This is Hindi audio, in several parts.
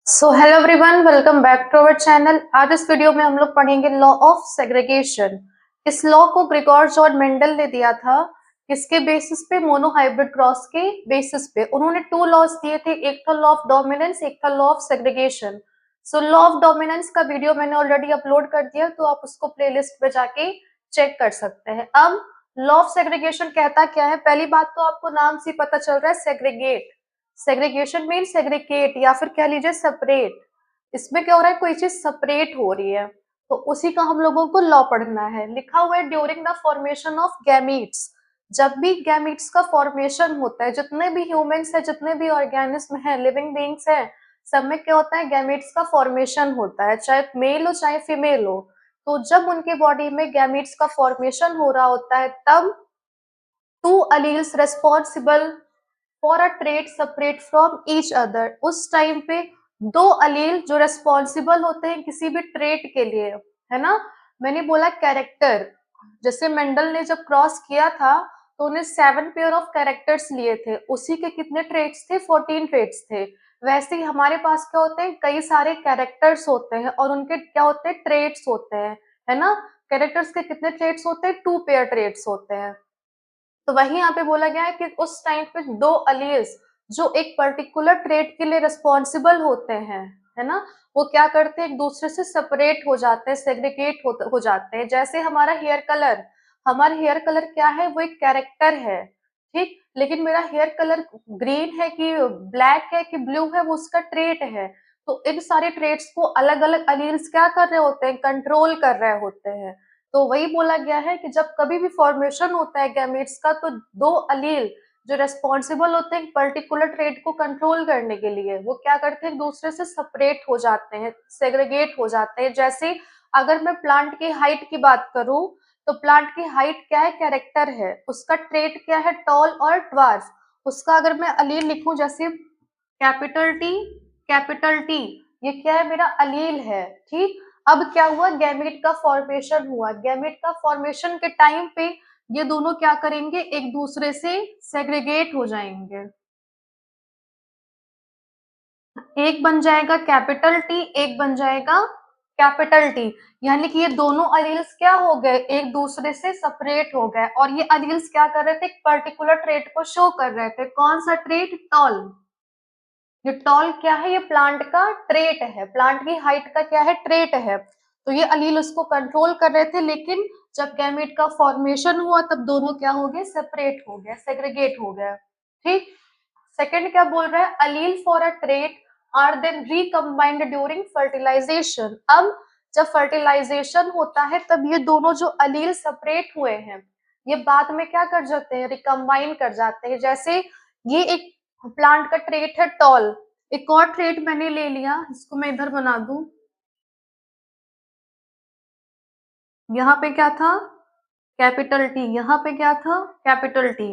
So hello everyone, welcome back to our channel. आज इस वीडियो में हम लोग पढ़ेंगे लॉ ऑफ सेग्रीगेशन। इस लॉ को ग्रेगोर जॉन मेंडल ने दिया था। किसके बेसिस पे? मोनोहाइब्रिड क्रॉस के बेसिस पे। उन्होंने टू लॉज दिए थे, एक था लॉ ऑफ डोमिनेंस, एक था law of segregation. So law of dominance का वीडियो मैंने ऑलरेडी अपलोड कर दिया, तो आप उसको प्लेलिस्ट पे जाके चेक कर सकते हैं। अब लॉ ऑफ सेग्रीगेशन कहता क्या है? पहली बात तो आपको नाम से पता चल रहा है, सेग्रीगेट। सेग्रीगेशन मीन सेग्रीगेट या फिर कह लीजिए सेपरेट। इसमें क्या हो रहा है? कोई चीज सेपरेट हो रही है, तो उसी का हम लोगों को लॉ पढ़ना है। लिखा हुआ है during the formation of gametes. जब भी गैमीट्स का फॉर्मेशन होता है, जितने भी ह्यूमंस है, जितने भी ऑर्गेनिज्म है, लिविंग बीइंग्स है, सब में क्या होता है? गैमीट्स का फॉर्मेशन होता है, चाहे मेल हो चाहे फीमेल हो। तो जब उनके बॉडी में गैमीट्स का फॉर्मेशन हो रहा होता है, तब to alleles responsible for a trait separate from each other. उस टाइम पे दो अलील जो रेस्पॉन्सिबल होते हैं किसी भी ट्रेट के लिए, है ना। मैंने बोला कैरेक्टर। जैसे मेंडल ने जब क्रॉस किया था, तो उन्हें 7 पेयर ऑफ कैरेक्टर्स लिए थे। उसी के कितने ट्रेट्स थे? 14 ट्रेट्स थे। वैसे ही हमारे पास क्या होते हैं? कई सारे कैरेक्टर्स होते हैं और उनके क्या होते हैं? ट्रेट्स होते हैं, है ना। कैरेक्टर्स के कितने ट्रेट्स होते हैं? 2 पेयर ट्रेट्स होते हैं। तो वही यहाँ पे बोला गया है कि उस टाइम पे दो अलील्स जो एक पर्टिकुलर ट्रेट के लिए रिस्पॉन्सिबल होते हैं, है ना, वो क्या करते हैं? एक दूसरे से सेपरेट हो जाते हैं, सेग्रीगेट हो जाते हैं। जैसे हमारा हेयर कलर, हमारा हेयर कलर क्या है? वो एक कैरेक्टर है, ठीक। लेकिन मेरा हेयर कलर ग्रीन है कि ब्लैक है कि ब्लू है, वो उसका ट्रेट है। तो इन सारे ट्रेट्स को अलग अलग अलील्स क्या कर रहे होते हैं? कंट्रोल कर रहे होते हैं। तो वही बोला गया है कि जब कभी भी फॉर्मेशन होता है गैमेट्स का, तो दो अलील जो रेस्पॉन्सिबल होते हैं पर्टिकुलर ट्रेट को कंट्रोल करने के लिए, वो क्या करते हैं? एक दूसरे से सेपरेट हो जाते हैं, सेग्रीगेट हो जाते हैं। जैसे अगर मैं प्लांट की हाइट की बात करूं, तो प्लांट की हाइट क्या है? कैरेक्टर है। उसका ट्रेट क्या है? टॉल और ड्वार्फ। उसका अगर मैं अलील लिखूं, जैसे कैपिटल टी, कैपिटल टी, ये क्या है? मेरा अलील है, ठीक। अब क्या हुआ? गैमेट का फॉर्मेशन हुआ। गैमेट का फॉर्मेशन के टाइम पे ये दोनों क्या करेंगे? एक दूसरे से सेग्रीगेट हो जाएंगे। एक बन जाएगा कैपिटल टी, एक बन जाएगा कैपिटल टी। यानी कि ये दोनों अलील्स क्या हो गए? एक दूसरे से सेपरेट हो गए। और ये अलील्स क्या कर रहे थे? एक पर्टिकुलर ट्रेट को शो कर रहे थे। कौन सा ट्रेट? टॉल। ये टॉल क्या है? ये प्लांट का ट्रेट है, प्लांट की हाइट का क्या है? ट्रेट है। तो ये अलील उसको कंट्रोल कर रहे थे, लेकिन जब गैमेट का फॉर्मेशन हुआ, तब दोनों क्या हो गए? सेपरेट हो गए, सेग्रीगेट हो गए, ठीक। सेकंड क्या बोल रहा है? Allele for a trait are then recombined during fertilization. अब जब फर्टिलाइजेशन होता है, तब ये दोनों जो अलील सेपरेट हुए हैं, ये बाद में क्या कर जाते हैं? रिकम्बाइन कर जाते हैं। जैसे ये एक प्लांट का ट्रेट है टॉल। एक और ट्रेट मैंने ले लिया, इसको मैं इधर बना दूं। यहाँ पे क्या था? Capital T. यहाँ पे क्या था? Capital T.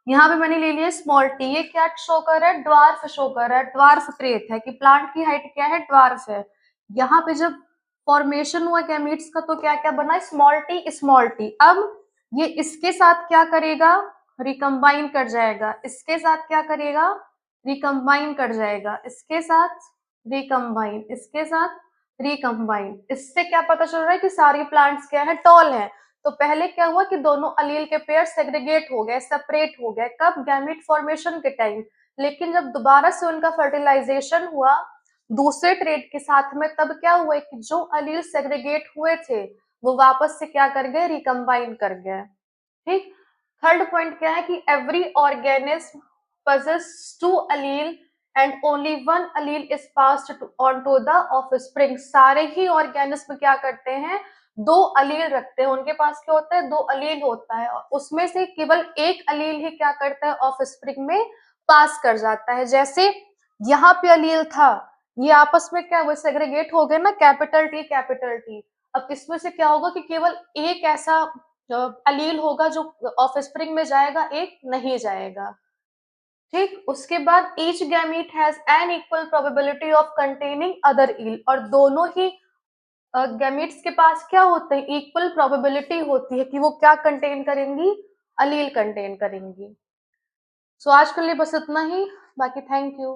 यहाँ पे मैंने ले लिया स्मॉल टी। ये क्या शो कर रहा है? ड्वार्फ शो कर रहा है। ड्वार्फ ट्रेट है कि प्लांट की हाइट क्या है? ड्वार्फ है। यहाँ पे जब फॉर्मेशन हुआ गैमीट्स का, तो क्या क्या बना? Small T, small T. अब ये इसके साथ क्या करेगा? रिकम्बाइन कर जाएगा। इसके साथ क्या करेगा? रिकम्बाइन कर जाएगा। इसके साथ रिकम्बाइन, इसके साथ रिकम्बाइन। इससे क्या पता चल रहा है? कि सारी प्लांट्स क्या है? टॉल है। तो पहले क्या हुआ कि दोनों अलील के पेयर सेग्रीगेट हो गए, सेपरेट हो गए। कब? गैमीट फॉर्मेशन के टाइम। लेकिन जब दोबारा से उनका फर्टिलाइजेशन हुआ दूसरे ट्रेट के साथ में, तब क्या हुआ कि जो अलील सेग्रीगेट हुए थे, वो वापस से क्या कर गए? रिकम्बाइन कर गए, ठीक। थर्ड पॉइंट क्या है? कि every organism possess two allele and only one allele is passed onto the offspring। सारे ही ऑर्गेनिज्म क्या करते हैं? दो अलील रखते हैं। उनके पास क्या होता है? दो अलील होता है, और उसमें से केवल एक अलील ही क्या करता है? ऑफस्प्रिंग में पास कर जाता है। जैसे यहाँ पे अलील था, ये आपस में क्या हुए? सेग्रीगेट हो गए ना, कैपिटल टी, कैपिटल टी। अब इसमें से क्या होगा कि केवल एक ऐसा अलील होगा जो ऑफस्प्रिंग में जाएगा, एक नहीं जाएगा, ठीक। उसके बाद each gamete has an equal probability of containing other allele. और दोनों ही गैमीट्स के पास क्या होते हैं? इक्वल प्रोबेबिलिटी होती है कि वो क्या कंटेन करेंगी? अलील कंटेन करेंगी। सो आज के लिए बस इतना ही। बाकी थैंक यू।